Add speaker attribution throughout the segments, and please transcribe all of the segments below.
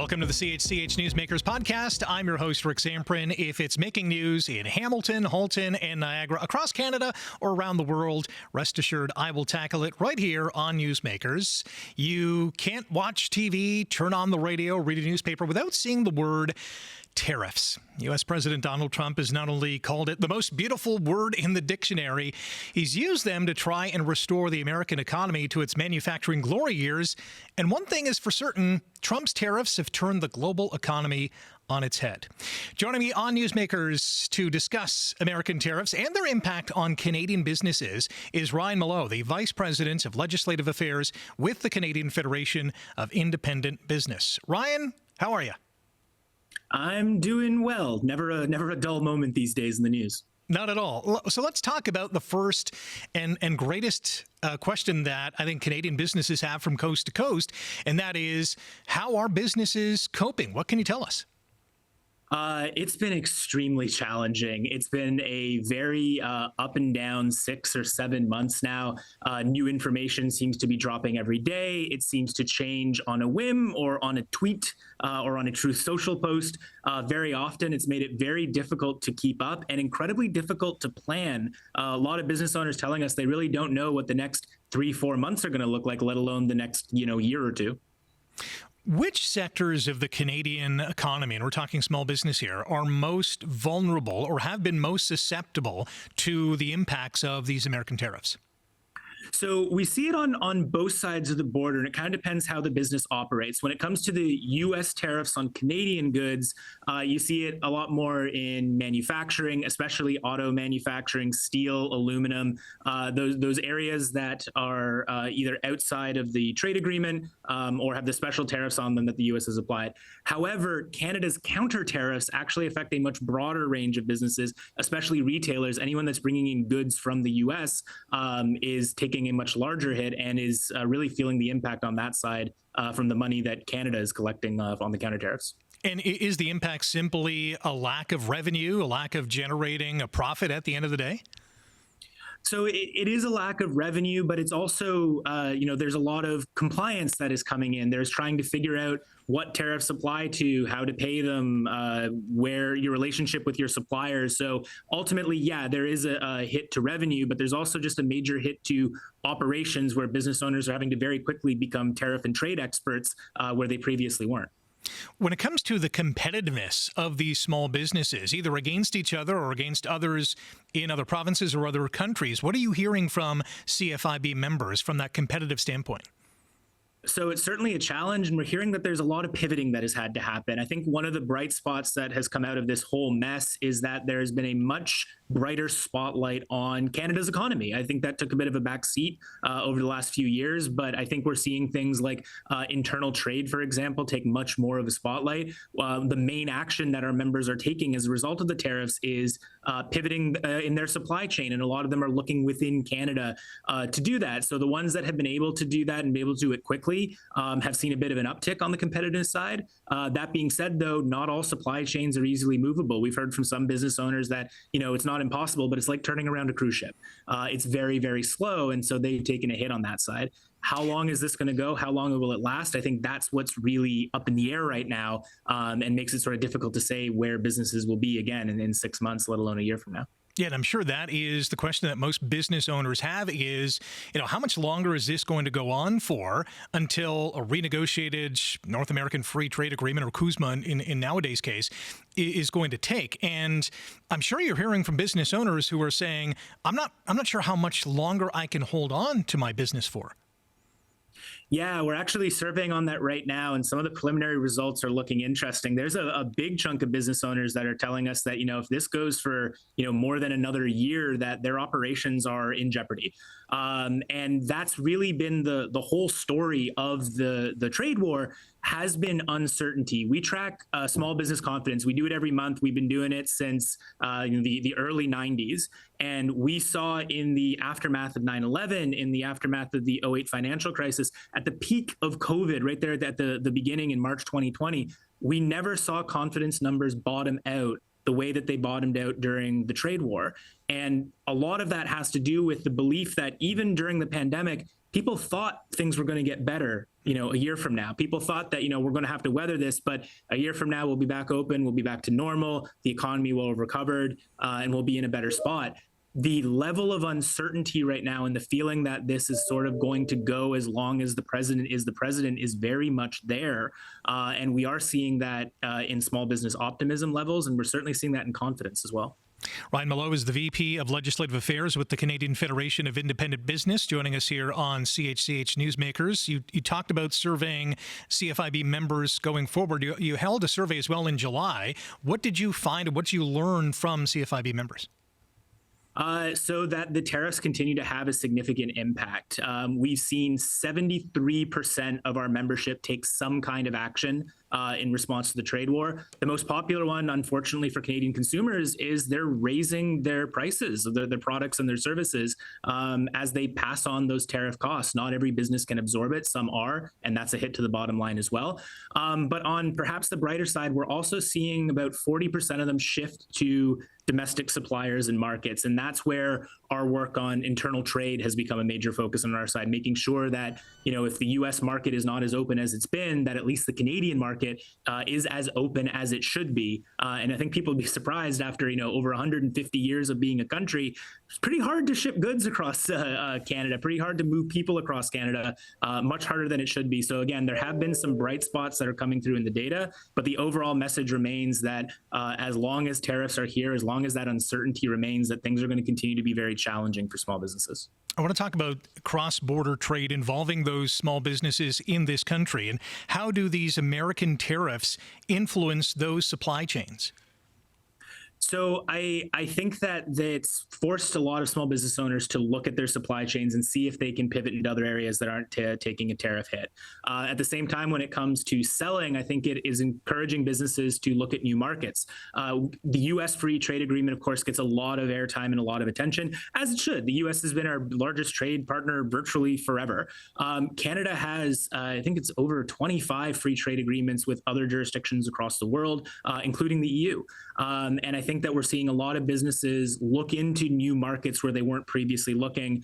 Speaker 1: Welcome to the CHCH Newsmakers Podcast. I'm your host, Rick Zamperin. If it's making news in Hamilton, Halton, and Niagara, across Canada, or around the world, rest assured I will tackle it right here on Newsmakers. You can't watch TV, turn on the radio, read a newspaper without seeing the word tariffs. U.S. President Donald Trump has not only called it the most beautiful word in the dictionary, he's used them to try and restore the American economy to its manufacturing glory years. And one thing is for certain, Trump's tariffs have turned the global economy on its head. Joining me on Newsmakers to discuss American tariffs and their impact on Canadian businesses is Ryan Mallough, the Vice President of Legislative Affairs with the Canadian Federation of Independent Business. Ryan, how are you?
Speaker 2: I'm doing well. Never a dull moment these days in the news.
Speaker 1: Not at all. So let's talk about the first and greatest question that I think Canadian businesses have from coast to coast, and that is, how are businesses coping? What can you tell us?
Speaker 2: It's been extremely challenging. It's been a very up and down 6 or 7 months now. New information seems to be dropping every day. It seems to change on a whim or on a tweet or on a Truth Social post. Very often, it's made it very difficult to keep up and incredibly difficult to plan. A lot of business owners telling us they really don't know what the next 3-4 months are going to look like, let alone the next year or two.
Speaker 1: Which sectors of the Canadian economy, and we're talking small business here, are most vulnerable or have been most susceptible to the impacts of these American tariffs?
Speaker 2: So we see it on both sides of the border, and it kind of depends how the business operates. When it comes to the U.S. tariffs on Canadian goods, you see it a lot more in manufacturing, especially auto manufacturing, steel, aluminum, those areas that are either outside of the trade agreement or have the special tariffs on them that the U.S. has applied. However, Canada's counter tariffs actually affect a much broader range of businesses, especially retailers. Anyone that's bringing in goods from the U.S. Is taking a much larger hit and is really feeling the impact on that side from the money that Canada is collecting on the counter tariffs.
Speaker 1: And is the impact simply a lack of revenue, a lack of generating a profit at the end of the day?
Speaker 2: So it is a lack of revenue, but it's also, there's a lot of compliance that is coming in. There's trying to figure out what tariffs apply to, how to pay them, where your relationship with your suppliers. So ultimately, yeah, there is a hit to revenue, but there's also just a major hit to operations where business owners are having to very quickly become tariff and trade experts where they previously weren't.
Speaker 1: When it comes to the competitiveness of these small businesses, either against each other or against others in other provinces or other countries, what are you hearing from CFIB members from that competitive standpoint?
Speaker 2: So it's certainly a challenge, and we're hearing that there's a lot of pivoting that has had to happen. I think one of the bright spots that has come out of this whole mess is that there's been a much brighter spotlight on Canada's economy. I think that took a bit of a back seat over the last few years, but I think we're seeing things like internal trade, for example, take much more of a spotlight. The main action that our members are taking as a result of the tariffs is pivoting in their supply chain, and a lot of them are looking within Canada to do that. So the ones that have been able to do that and be able to do it quickly have seen a bit of an uptick on the competitive side. That being said, though, not all supply chains are easily movable. We've heard from some business owners that, it's not impossible, but it's like turning around a cruise ship. It's very, very slow. And so they've taken a hit on that side. How long is this going to go? How long will it last? I think that's what's really up in the air right now and makes it sort of difficult to say where businesses will be again in 6 months, let alone a year from now.
Speaker 1: Yeah, and I'm sure that is the question that most business owners have is, how much longer is this going to go on for until a renegotiated North American Free Trade Agreement, or CUSMA in nowadays case, is going to take? And I'm sure you're hearing from business owners who are saying, I'm not sure how much longer I can hold on to my business for.
Speaker 2: Yeah, we're actually surveying on that right now, and some of the preliminary results are looking interesting. There's a big chunk of business owners that are telling us that, if this goes for, more than another year, that their operations are in jeopardy. And that's really been the whole story of the trade war, has been uncertainty. We track small business confidence. We do it every month. We've been doing it since the early 90s. And we saw in the aftermath of 9/11, in the aftermath of the '08 financial crisis, at the peak of COVID, right there at the beginning in March 2020, we never saw confidence numbers bottom out the way that they bottomed out during the trade war. And a lot of that has to do with the belief that even during the pandemic, people thought things were going to get better a year from now. People thought that, we're going to have to weather this, but a year from now, we'll be back open, we'll be back to normal, the economy will have recovered, and we'll be in a better spot. The level of uncertainty right now and the feeling that this is sort of going to go as long as the president is very much there. And we are seeing that in small business optimism levels, and we're certainly seeing that in confidence as well.
Speaker 1: Ryan Mallough is the VP of Legislative Affairs with the Canadian Federation of Independent Business, joining us here on CHCH Newsmakers. You talked about surveying CFIB members going forward. You held a survey as well in July. What did you find and what did you learn from CFIB members?
Speaker 2: So that the tariffs continue to have a significant impact. We've seen 73% of our membership take some kind of action in response to the trade war. The most popular one, unfortunately, for Canadian consumers is they're raising their prices of their products and their services as they pass on those tariff costs. Not every business can absorb it. Some are, and that's a hit to the bottom line as well. But on perhaps the brighter side, we're also seeing about 40% of them shift to domestic suppliers and markets. And that's where our work on internal trade has become a major focus on our side, making sure that, if the US market is not as open as it's been, that at least the Canadian market is as open as it should be. And I think people would be surprised after, over 150 years of being a country, it's pretty hard to ship goods across Canada, pretty hard to move people across Canada, much harder than it should be. So again, there have been some bright spots that are coming through in the data, but the overall message remains that as long as tariffs are here, as long as that uncertainty remains, that things are going to continue to be very challenging for small businesses.
Speaker 1: I want to talk about cross-border trade involving those small businesses in this country, and how do these American tariffs influence those supply chains?
Speaker 2: So I think that it's forced a lot of small business owners to look at their supply chains and see if they can pivot into other areas that aren't taking a tariff hit. At the same time, when it comes to selling, I think it is encouraging businesses to look at new markets. The U.S. free trade agreement, of course, gets a lot of airtime and a lot of attention, as it should. The U.S. has been our largest trade partner virtually forever. Canada has, I think it's over 25 free trade agreements with other jurisdictions across the world, including the EU. And I think that we're seeing a lot of businesses look into new markets where they weren't previously looking,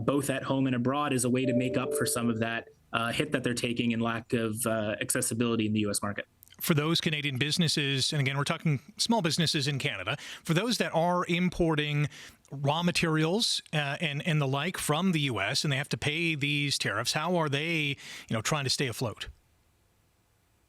Speaker 2: both at home and abroad, as a way to make up for some of that hit that they're taking in lack of accessibility in the U.S. market.
Speaker 1: For those Canadian businesses, and again, we're talking small businesses in Canada, for those that are importing raw materials and the like from the U.S. and they have to pay these tariffs, how are they, trying to stay afloat?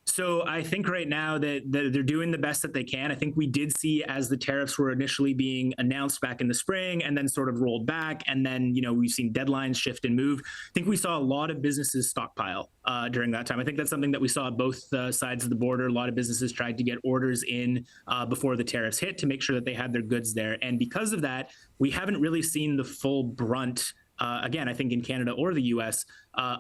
Speaker 2: So I think right now that they're doing the best that they can. I think we did see, as the tariffs were initially being announced back in the spring and then sort of rolled back, and then, we've seen deadlines shift and move. I think we saw a lot of businesses stockpile during that time. I think that's something that we saw at both sides of the border. A lot of businesses tried to get orders in before the tariffs hit to make sure that they had their goods there. And because of that, we haven't really seen the full brunt again, I think in Canada or the U.S.,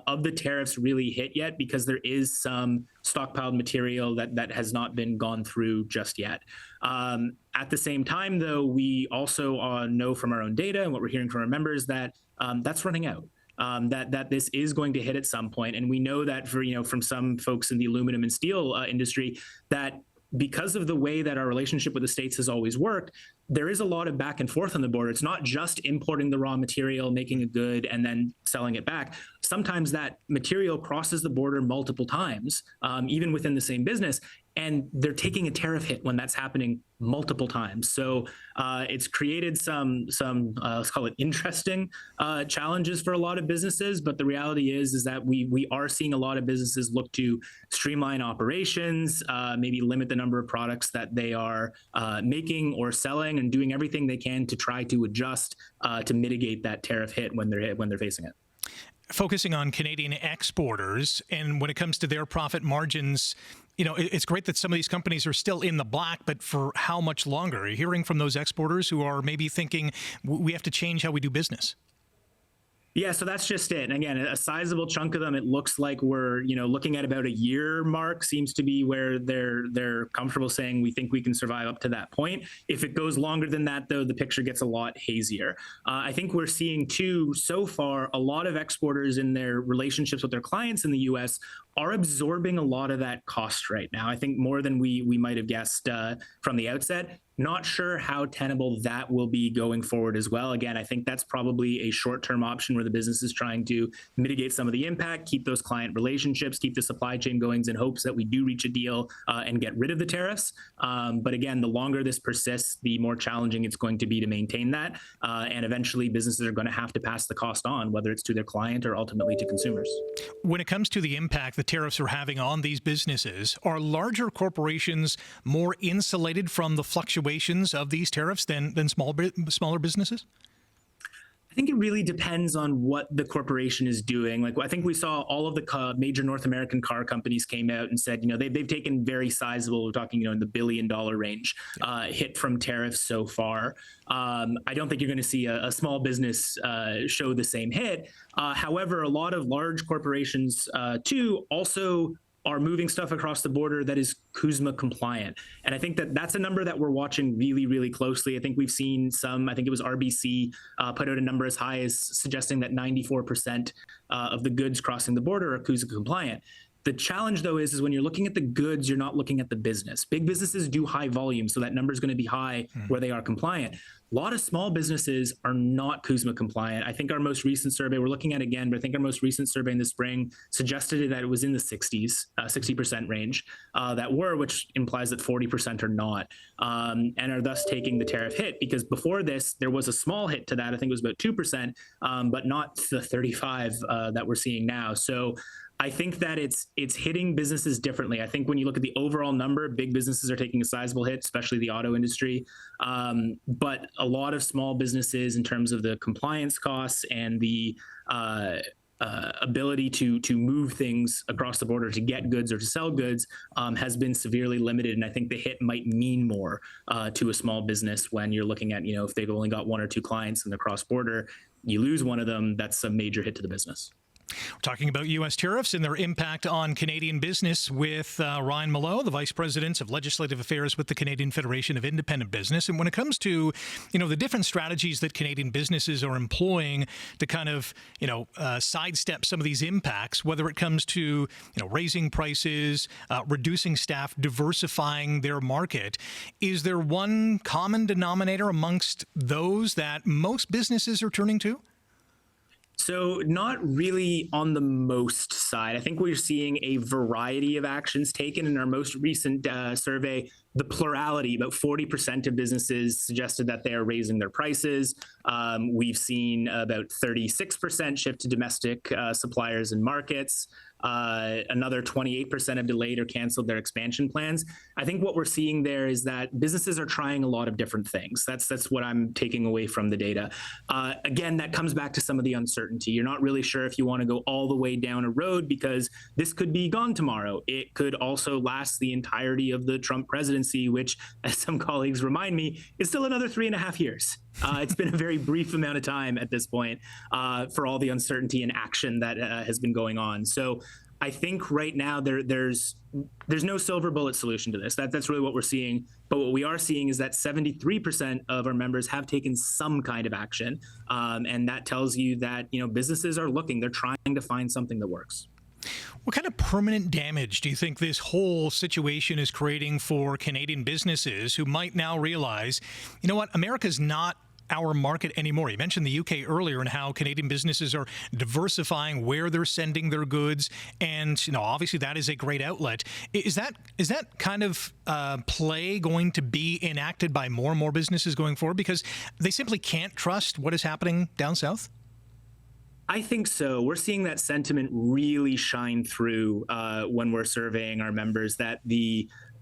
Speaker 2: of the tariffs really hit yet, because there is some stockpiled material that has not been gone through just yet. At the same time, though, we also know from our own data and what we're hearing from our members that that's running out. That this is going to hit at some point. And we know that from some folks in the aluminum and steel industry, that because of the way that our relationship with the states has always worked, there is a lot of back and forth on the border. It's not just importing the raw material, making a good, and then selling it back. Sometimes that material crosses the border multiple times, even within the same business, and they're taking a tariff hit when that's happening multiple times. So it's created some let's call it interesting challenges for a lot of businesses. But the reality is that we are seeing a lot of businesses look to streamline operations, maybe limit the number of products that they are making or selling, and doing everything they can to try to adjust to mitigate that tariff hit when they're facing it.
Speaker 1: Focusing on Canadian exporters, and when it comes to their profit margins, it's great that some of these companies are still in the black, but for how much longer? Are you hearing from those exporters who are maybe thinking we have to change how we do business?
Speaker 2: Yeah, so that's just it. And again, a sizable chunk of them, it looks like we're, looking at about a year mark seems to be where they're comfortable saying we think we can survive up to that point. If it goes longer than that, though, the picture gets a lot hazier. I think we're seeing, too, so far, a lot of exporters in their relationships with their clients in the U.S. are absorbing a lot of that cost right now. I think more than we might have guessed from the outset. Not sure how tenable that will be going forward as well. Again, I think that's probably a short-term option where the business is trying to mitigate some of the impact, keep those client relationships, keep the supply chain going in hopes that we do reach a deal and get rid of the tariffs. But again, the longer this persists, the more challenging it's going to be to maintain that. And eventually businesses are going to have to pass the cost on, whether it's to their client or ultimately to consumers.
Speaker 1: When it comes to the impact the tariffs are having on these businesses, are larger corporations more insulated from the fluctuations of these tariffs than smaller businesses?
Speaker 2: I think it really depends on what the corporation is doing. Like, I think we saw all of the major North American car companies came out and said, they've taken very sizable, we're talking, in the $1 billion range hit from tariffs so far. I don't think you're going to see a small business show the same hit. However, a lot of large corporations too also are moving stuff across the border that is CUSMA compliant. And I think that that's a number that we're watching really, really closely. I think we've seen I think it was RBC put out a number as high as suggesting that 94% of the goods crossing the border are CUSMA compliant. The challenge, though, is when you're looking at the goods, you're not looking at the business. Big businesses do high volume, so that number is going to be high where they are compliant. A lot of small businesses are not CUSMA compliant. I think our most recent survey, we're looking at again, but I think our most recent survey in the spring suggested that it was in the 60% range which implies that 40% are not, and are thus taking the tariff hit. Because before this, there was a small hit to that. I think it was about 2%, but not the 35 that we're seeing now. So I think that it's hitting businesses differently. I think when you look at the overall number, big businesses are taking a sizable hit, especially the auto industry. But a lot of small businesses, in terms of the compliance costs and the ability to move things across the border to get goods or to sell goods, has been severely limited. And I think the hit might mean more to a small business when you're looking at, if they've only got one or two clients and they're cross border, you lose one of them, that's a major hit to the business.
Speaker 1: We're talking about U.S. tariffs and their impact on Canadian business with Ryan Mallough, the Vice President of Legislative Affairs with the Canadian Federation of Independent Business. And when it comes to, the different strategies that Canadian businesses are employing to kind of, sidestep some of these impacts, whether it comes to, raising prices, reducing staff, diversifying their market, is there one common denominator amongst those that most businesses are turning to?
Speaker 2: So not really on the most side. I think we're seeing a variety of actions taken. In our most recent survey, the plurality, about 40% of businesses suggested that they are raising their prices. We've seen about 36% shift to domestic suppliers and markets. Another 28% have delayed or canceled their expansion plans. I think what we're seeing there is that businesses are trying a lot of different things. That's what I'm taking away from the data. Again, that comes back to some of the uncertainty. You're not really sure if you want to go all the way down a road because this could be gone tomorrow. It could also last the entirety of the Trump presidency, which, as some colleagues remind me, is still another 3.5 years. It's been a very brief amount of time at this point for all the uncertainty and action that has been going on. So I think right now there's no silver bullet solution to this. That's really what we're seeing. But what we are seeing is that 73% of our members have taken some kind of action. And that tells you that, businesses are looking, they're trying to find something that works.
Speaker 1: What kind of permanent damage do you think this whole situation is creating for Canadian businesses who might now realize, America's not our market anymore? You mentioned the UK earlier and how Canadian businesses are diversifying where they're sending their goods, and obviously that is a great outlet. Is that kind of play going to be enacted by more and more businesses going forward because they simply can't trust what is happening down south?
Speaker 2: I think so. We're seeing that sentiment really shine through when we're surveying our members. That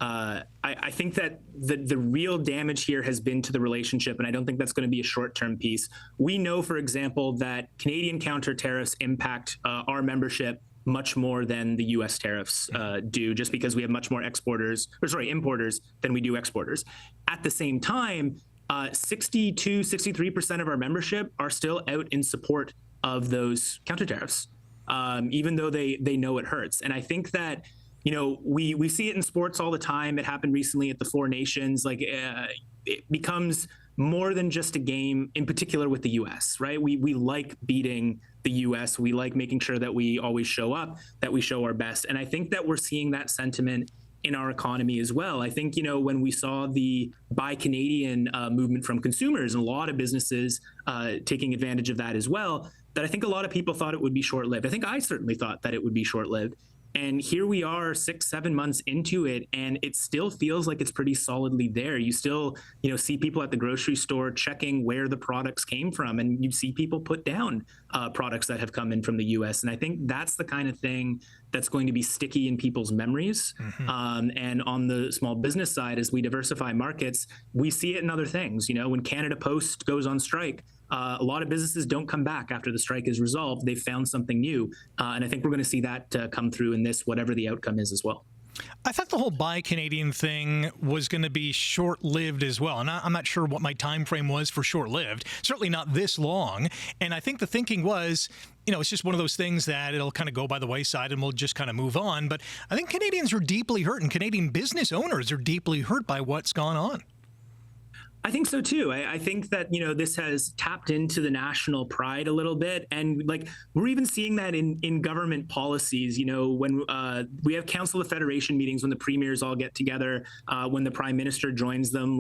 Speaker 2: I think that the real damage here has been to the relationship, and I don't think that's going to be a short-term piece. We know, for example, that Canadian counter tariffs impact our membership much more than the U.S. tariffs do, just because we have much more importers than we do exporters. At the same time, 63% of our membership are still out in support of those counter tariffs, even though they know it hurts. And I think that, we see it in sports all the time. It happened recently at the Four Nations. It becomes more than just a game, in particular with the U.S., right? We like beating the U.S. We like making sure that we always show up, that we show our best. And I think that we're seeing that sentiment in our economy as well. I think, when we saw the Buy Canadian movement from consumers and a lot of businesses taking advantage of that as well, that I think a lot of people thought it would be short-lived. I think I certainly thought that it would be short-lived. And here we are 6-7 months into it, and it still feels like it's pretty solidly there. You still, see people at the grocery store checking where the products came from, and you see people put down products that have come in from the U.S. And I think that's the kind of thing that's going to be sticky in people's memories. And on the small business side, as we diversify markets, we see it in other things. When Canada Post goes on strike, a lot of businesses don't come back after the strike is resolved. They've found something new. And I think we're going to see that come through in this, whatever the outcome is as well.
Speaker 1: I thought the whole Buy Canadian thing was going to be short-lived as well. And I'm not sure what my time frame was for short-lived. Certainly not this long. And I think the thinking was, it's just one of those things that it'll kind of go by the wayside and we'll just kind of move on. But I think Canadians are deeply hurt, and Canadian business owners are deeply hurt by what's gone on.
Speaker 2: I think so too. I think that, this has tapped into the national pride a little bit. And we're even seeing that in government policies, when we have Council of Federation meetings, when the premiers all get together, when the prime minister joins them,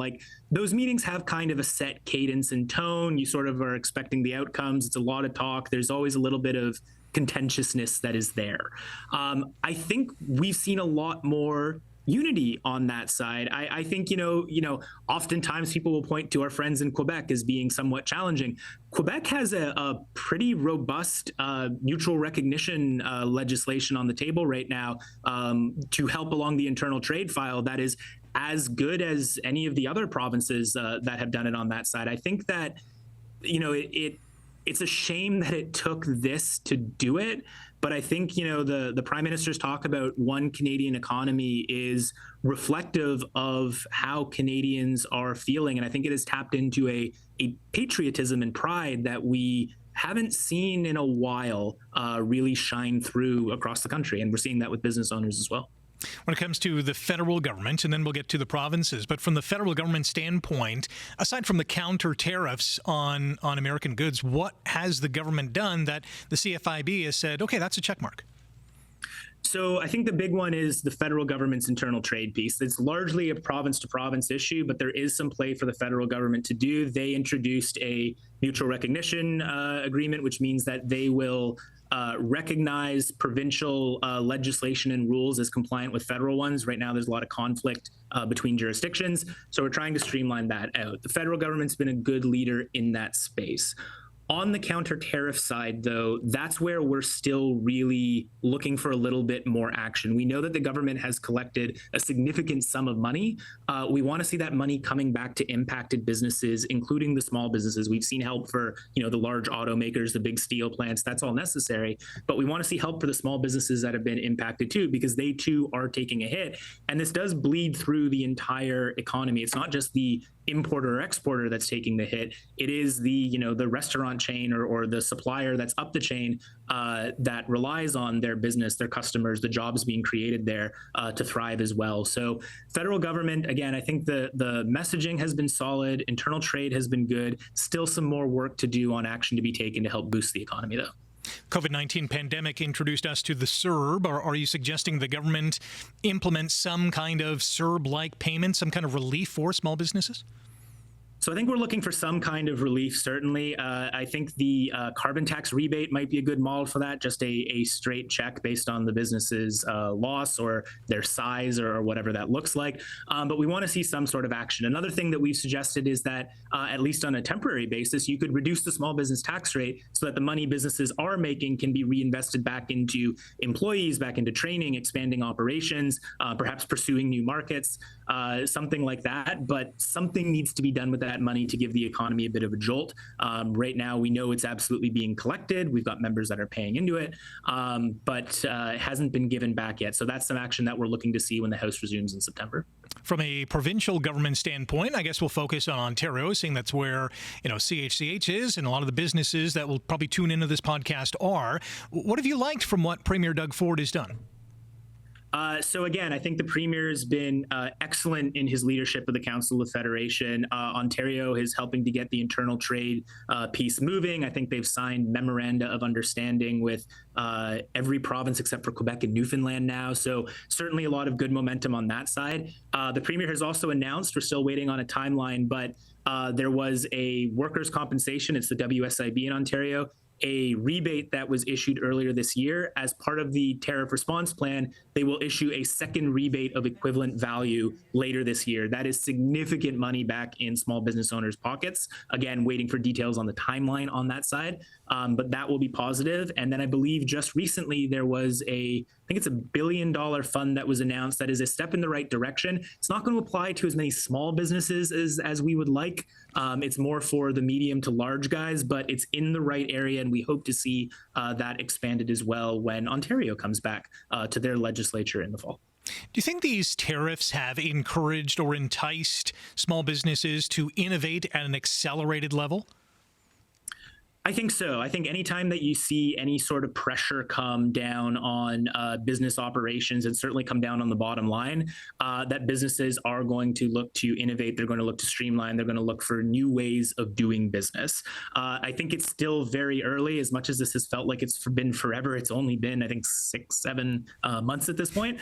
Speaker 2: those meetings have kind of a set cadence and tone. You sort of are expecting the outcomes. It's a lot of talk. There's always a little bit of contentiousness that is there. I think we've seen a lot more unity on that side. I think, oftentimes people will point to our friends in Quebec as being somewhat challenging. Quebec has a pretty robust mutual recognition legislation on the table right now to help along the internal trade file that is as good as any of the other provinces that have done it on that side. I think that, it's a shame that it took this to do it. But I think, the Prime Minister's talk about one Canadian economy is reflective of how Canadians are feeling. And I think it has tapped into a patriotism and pride that we haven't seen in a while really shine through across the country. And we're seeing that with business owners as well.
Speaker 1: When it comes to the federal government, and then we'll get to the provinces, but from the federal government standpoint, aside from the counter tariffs on American goods, what has the government done that the CFIB has said, okay, that's a check mark?
Speaker 2: So I think the big one is the federal government's internal trade piece. It's largely a province-to-province issue, but there is some play for the federal government to do. They introduced a mutual recognition agreement, which means that they will recognize provincial legislation and rules as compliant with federal ones. Right now, there's a lot of conflict between jurisdictions. So we're trying to streamline that out. The federal government's been a good leader in that space. On the counter tariff side, though, that's where we're still really looking for a little bit more action. We know that the government has collected a significant sum of money. We want to see that money coming back to impacted businesses, including the small businesses. We've seen help for, the large automakers, the big steel plants. That's all necessary. But we want to see help for the small businesses that have been impacted too, because they too are taking a hit. And this does bleed through the entire economy. It's not just the importer or exporter that's taking the hit. It is the restaurant chain or the supplier that's up the chain that relies on their business, their customers, the jobs being created there to thrive as well. So federal government, again, I think the messaging has been solid. Internal trade has been good. Still some more work to do on action to be taken to help boost the economy, though.
Speaker 1: COVID-19 pandemic introduced us to the CERB. Are you suggesting the government implement some kind of CERB-like payment, some kind of relief for small businesses?
Speaker 2: So I think we're looking for some kind of relief, certainly. I think the carbon tax rebate might be a good model for that, just a straight check based on the business's loss or their size or whatever that looks like. But we want to see some sort of action. Another thing that we've suggested is that, at least on a temporary basis, you could reduce the small business tax rate so that the money businesses are making can be reinvested back into employees, back into training, expanding operations, perhaps pursuing new markets, something like that. But something needs to be done with that money to give the economy a bit of a jolt. Right now, we know it's absolutely being collected. We've got members that are paying into it, but it hasn't been given back yet. So that's some action that we're looking to see when the House resumes in September.
Speaker 1: From a provincial government standpoint, I guess we'll focus on Ontario, seeing that's where CHCH is and a lot of the businesses that will probably tune into this podcast are. What have you liked from what Premier Doug Ford has done?
Speaker 2: So again, I think the Premier has been excellent in his leadership of the Council of Federation. Ontario is helping to get the internal trade piece moving. I think they've signed memoranda of understanding with every province except for Quebec and Newfoundland now. So certainly a lot of good momentum on that side. The Premier has also announced, we're still waiting on a timeline, but there was a workers' compensation, it's the WSIB in Ontario, a rebate that was issued earlier this year. As part of the tariff response plan, they will issue a second rebate of equivalent value later this year. That is significant money back in small business owners' pockets. Again, waiting for details on the timeline on that side, but that will be positive. And then I believe just recently there was I think it's $1 billion fund that was announced that is a step in the right direction. It's not going to apply to as many small businesses as we would like. It's more for the medium to large guys, but it's in the right area, and we hope to see that expanded as well when Ontario comes back to their legislature in the fall.
Speaker 1: Do you think these tariffs have encouraged or enticed small businesses to innovate at an accelerated level?
Speaker 2: I think so. I think anytime that you see any sort of pressure come down on business operations and certainly come down on the bottom line, that businesses are going to look to innovate. They're going to look to streamline. They're going to look for new ways of doing business. I think it's still very early. As much as this has felt like it's been forever, it's only been, I think, 6-7 months at this point.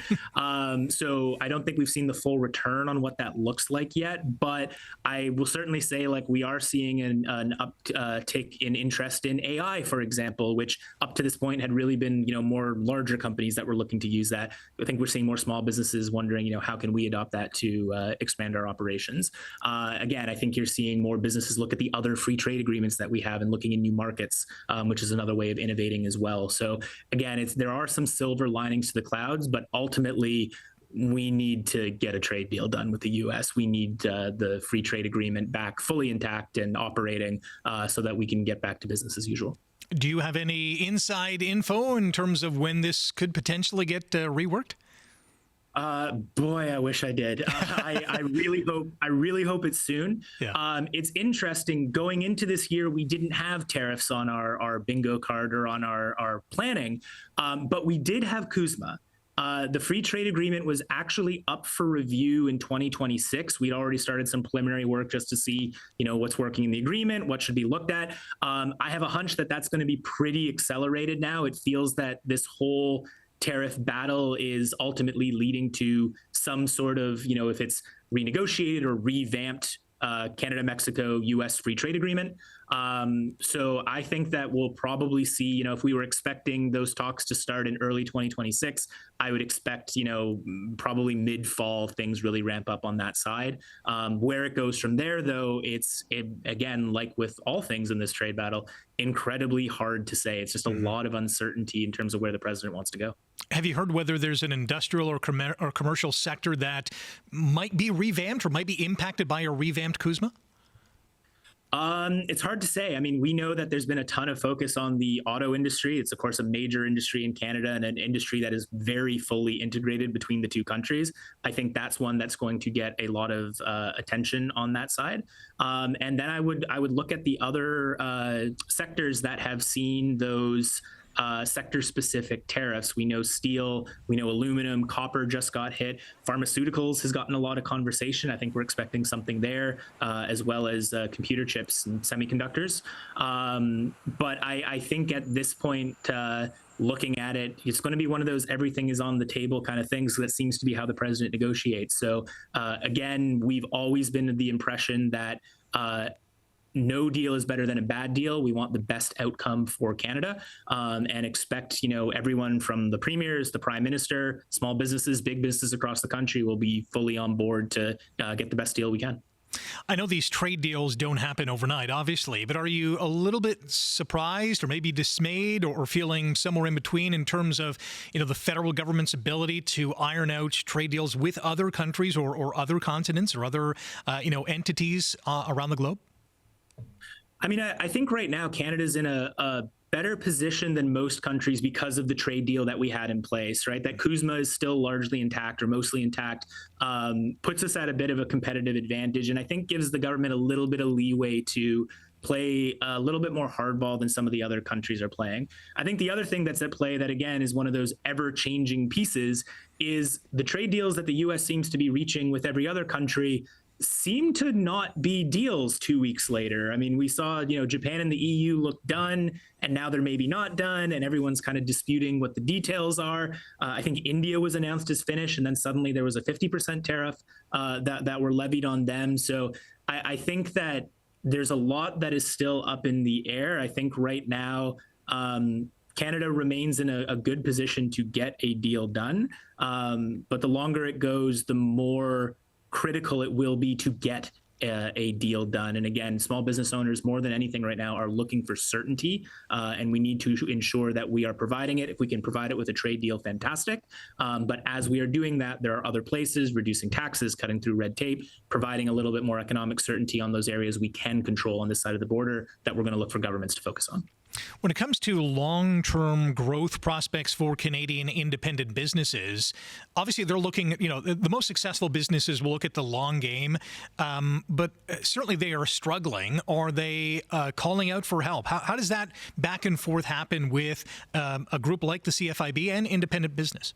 Speaker 2: So I don't think we've seen the full return on what that looks like yet. But I will certainly say, like, we are seeing an uptick in interest in AI, for example, which up to this point had really been, more larger companies that were looking to use that. I think we're seeing more small businesses wondering, how can we adopt that to expand our operations? Again, I think you're seeing more businesses look at the other free trade agreements that we have and looking in new markets, which is another way of innovating as well. So again, there are some silver linings to the clouds, but ultimately, we need to get a trade deal done with the U.S. We need the free trade agreement back fully intact and operating so that we can get back to business as usual.
Speaker 1: Do you have any inside info in terms of when this could potentially get reworked?
Speaker 2: Boy, I wish I did. I really hope it's soon.
Speaker 1: Yeah.
Speaker 2: It's interesting. Going into this year, we didn't have tariffs on our bingo card or on our planning, but we did have CUSMA. The free trade agreement was actually up for review in 2026. We'd already started some preliminary work just to see, what's working in the agreement, what should be looked at. I have a hunch that that's going to be pretty accelerated now. It feels that this whole tariff battle is ultimately leading to some sort of, if it's renegotiated or revamped Canada, Mexico, U.S. free trade agreement. So I think that we'll probably see, if we were expecting those talks to start in early 2026, I would expect, probably mid-fall things really ramp up on that side. Where it goes from there, though, again, like with all things in this trade battle, incredibly hard to say. It's just a lot of uncertainty in terms of where the president wants to go.
Speaker 1: Have you heard whether there's an industrial or commercial sector that might be revamped or might be impacted by a revamped CUSMA?
Speaker 2: It's hard to say. I mean, we know that there's been a ton of focus on the auto industry. It's, of course, a major industry in Canada and an industry that is very fully integrated between the two countries. I think that's one that's going to get a lot of attention on that side. And then I would look at the other sectors that have seen those sector-specific tariffs. We know steel, we know aluminum, copper just got hit. Pharmaceuticals has gotten a lot of conversation. I think we're expecting something there, as well as computer chips and semiconductors. But I think at this point, looking at it, it's going to be one of those everything is on the table kind of things. That seems to be how the president negotiates. So again, we've always been of the impression that no deal is better than a bad deal. We want the best outcome for Canada, and expect, everyone from the premiers, the prime minister, small businesses, big businesses across the country will be fully on board to get the best deal we can.
Speaker 1: I know these trade deals don't happen overnight, obviously, but are you a little bit surprised or maybe dismayed or feeling somewhere in between in terms of, the federal government's ability to iron out trade deals with other countries or other continents or other, entities around the globe?
Speaker 2: I mean, I think right now Canada's in a better position than most countries because of the trade deal that we had in place, right? That CUSMA is still largely intact or mostly intact, puts us at a bit of a competitive advantage, and I think gives the government a little bit of leeway to play a little bit more hardball than some of the other countries are playing. I think the other thing that's at play that, again, is one of those ever-changing pieces is the trade deals that the U.S. seems to be reaching with every other country seem to not be deals 2 weeks later. I mean, we saw, Japan and the EU look done, and now they're maybe not done, and everyone's kind of disputing what the details are. I think India was announced as finished, and then suddenly there was a 50% tariff that were levied on them. So I think that there's a lot that is still up in the air. I think right now, Canada remains in a good position to get a deal done. But the longer it goes, the more critical it will be to get a deal done. And again, small business owners, more than anything right now, are looking for certainty, and we need to ensure that we are providing it. If we can provide it with a trade deal, fantastic. But as we are doing that, there are other places, reducing taxes, cutting through red tape, providing a little bit more economic certainty on those areas we can control on this side of the border that we're going to look for governments to focus on.
Speaker 1: When it comes to long-term growth prospects for Canadian independent businesses, obviously they're looking, the most successful businesses will look at the long game, but certainly they are struggling. Are they calling out for help? How does that back and forth happen with a group like the CFIB and independent business?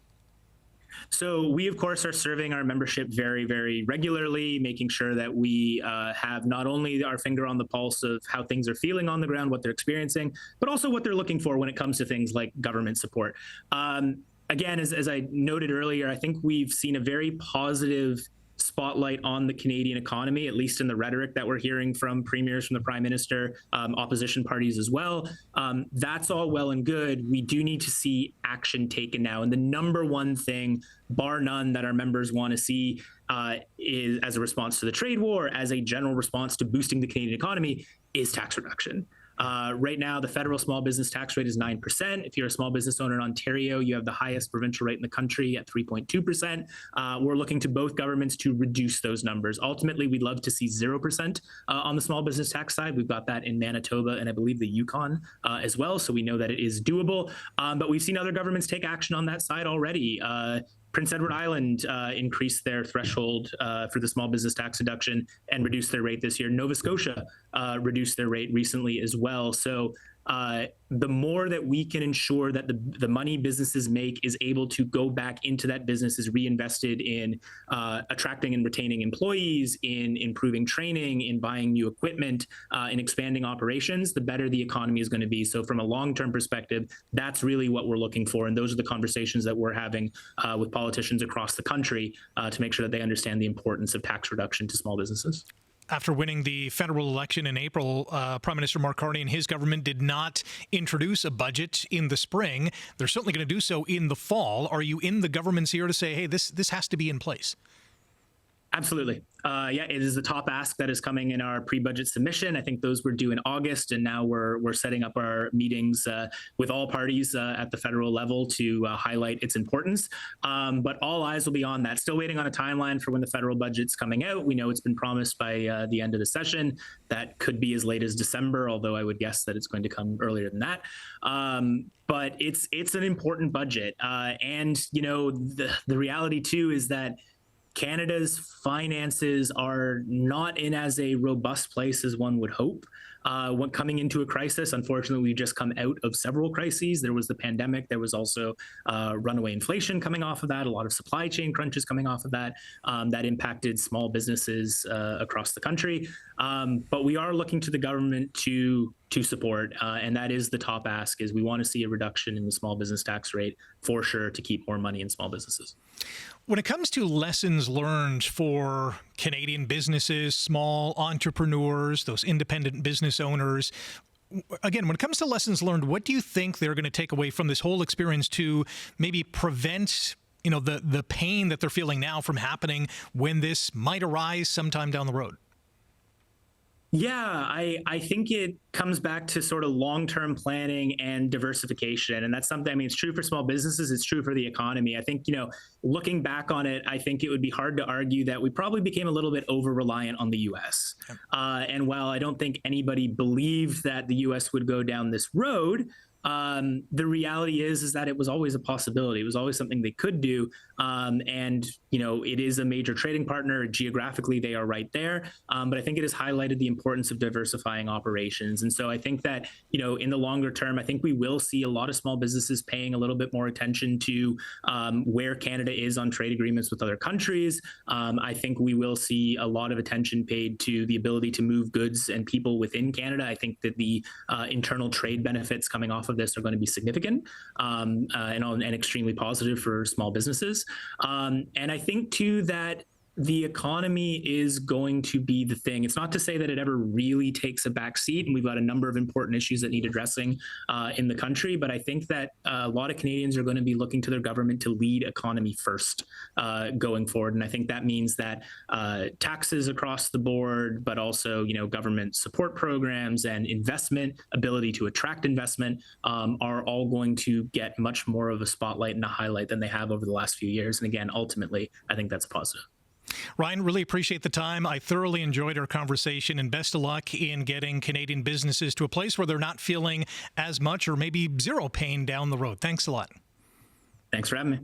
Speaker 2: So we, of course, are serving our membership very, very regularly, making sure that we have not only our finger on the pulse of how things are feeling on the ground, what they're experiencing, but also what they're looking for when it comes to things like government support. Again, as I noted earlier, I think we've seen a very positive spotlight on the Canadian economy, at least in the rhetoric that we're hearing from premiers, from the Prime Minister, opposition parties as well. That's all well and good. We do need to see action taken now. And the number one thing, bar none, that our members want to see is, as a response to the trade war, as a general response to boosting the Canadian economy, is tax reduction. Right now, the federal small business tax rate is 9%. If you're a small business owner in Ontario, you have the highest provincial rate in the country at 3.2%. We're looking to both governments to reduce those numbers. Ultimately, we'd love to see 0% on the small business tax side. We've got that in Manitoba and I believe the Yukon as well, so we know that it is doable. But we've seen other governments take action on that side already. Prince Edward Island increased their threshold for the small business tax deduction and reduced their rate this year. Nova Scotia reduced their rate recently as well. So the more that we can ensure that the money businesses make is able to go back into that business, is reinvested in attracting and retaining employees, in improving training, in buying new equipment, in expanding operations, the better the economy is going to be. So from a long-term perspective, that's really what we're looking for. And those are the conversations that we're having with politicians across the country to make sure that they understand the importance of tax reduction to small businesses.
Speaker 1: After winning the federal election in April, Prime Minister Mark Carney and his government did not introduce a budget in the spring. They're certainly going to do so in the fall. Are you in the government's ear to say, hey, this has to be in place?
Speaker 2: Absolutely. Yeah, it is the top ask that is coming in our pre-budget submission. I think those were due in August, and now we're setting up our meetings with all parties at the federal level to highlight its importance. But all eyes will be on that. Still waiting on a timeline for when the federal budget's coming out. We know it's been promised by the end of the session. That could be as late as December, although I would guess that it's going to come earlier than that. But it's an important budget. And, the reality, too, is that Canada's finances are not in as a robust place as one would hope. When coming into a crisis, unfortunately, we've just come out of several crises. There was the pandemic. There was also runaway inflation coming off of that, a lot of supply chain crunches coming off of that, that impacted small businesses across the country. But we are looking to the government to support, and that is the top ask, is we want to see a reduction in the small business tax rate for sure to keep more money in small businesses.
Speaker 1: When it comes to lessons learned for Canadian businesses, small entrepreneurs, those independent business owners, again, when it comes to lessons learned, what do you think they're going to take away from this whole experience to maybe prevent the pain that they're feeling now from happening when this might arise sometime down the road?
Speaker 2: Yeah, I think it comes back to sort of long-term planning and diversification. And that's something, it's true for small businesses. It's true for the economy. I think, looking back on it, I think it would be hard to argue that we probably became a little bit over-reliant on the U.S. And while I don't think anybody believed that the U.S. would go down this road, The reality is that it was always a possibility. It was always something they could do. And, it is a major trading partner. Geographically, they are right there. But I think it has highlighted the importance of diversifying operations. And so I think that, in the longer term, I think we will see a lot of small businesses paying a little bit more attention to where Canada is on trade agreements with other countries. I think we will see a lot of attention paid to the ability to move goods and people within Canada. I think that the internal trade benefits coming off of this are going to be significant and extremely positive for small businesses. And I think too that the economy is going to be the thing. It's not to say that it ever really takes a back seat, and we've got a number of important issues that need addressing in the country. But I think that a lot of Canadians are going to be looking to their government to lead economy first going forward. And I think that means that taxes across the board, but also, government support programs and investment, ability to attract investment are all going to get much more of a spotlight and a highlight than they have over the last few years. And again, ultimately, I think that's positive.
Speaker 1: Ryan, really appreciate the time. I thoroughly enjoyed our conversation, and best of luck in getting Canadian businesses to a place where they're not feeling as much or maybe zero pain down the road. Thanks a lot.
Speaker 2: Thanks for having me.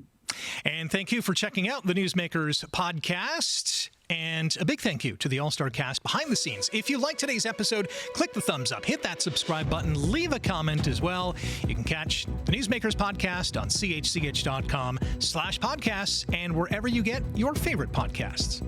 Speaker 1: And thank you for checking out the Newsmakers podcast. And a big thank you to the All-Star cast behind the scenes. If you like today's episode, click the thumbs up, hit that subscribe button, leave a comment as well. You can catch the Newsmakers podcast on chch.com/podcasts and wherever you get your favorite podcasts.